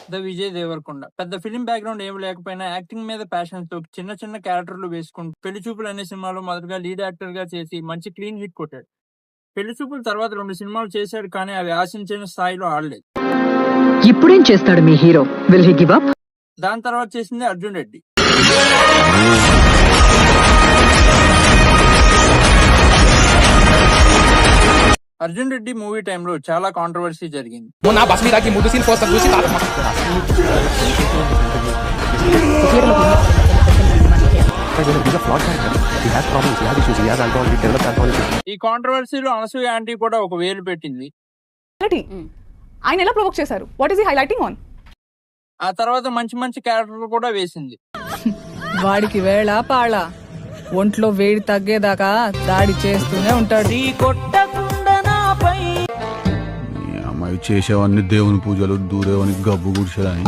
The Vijay Devarakonda. పెద్ద film background ఏమి లేకపోయినా యాక్టింగ్ మీద ప్యాషన్‌తో చిన్న చిన్న క్యారెక్టర్‌లు వేసుకుంటూ 'పెళ్లి చూపులు' అనే సినిమాలో మొదటగా లీడ్ యాక్టర్‌గా చేసి మంచి క్లీన్ హిట్ కొట్టాడు. 'పెళ్లి చూపులు' తర్వాత 2 సినిమాలు చేశాడు కానీ అవి ఆశించిన స్థాయిలో ఆడలేదు. ఇప్పుడేం చేస్తాడు మీ hero? Will he give up? దాని తర్వాత చేసింది 'అర్జున్ రెడ్డి'. అర్జున్ రెడ్డి మూవీ టైంలో చాలా కాంట్రవర్సీ జరిగింది. మొన్న బస్ మీదకి ముద్దు సీన్ పోస్టర్ చూసి ఈ కాంట్రవర్సీలో అనసూయ ఆంటీ కూడా ఒక వేలు పెట్టింది. ఆయన ఎలా ప్రొవోక్ చేశారు? What is he highlighting on? ఆ తర్వాత మంచి మంచి క్యారెక్టర్లు కూడా వేసింది. వాడికి వేళ పాళ ఒంట్లో వేడి తగ్గేదాకా దాడి చేస్తూనే ఉంటాడు. అమ్మాయి చేసేవన్నీ దేవుని పూజలు, దూరేవని గబ్బు గుడిసేదని.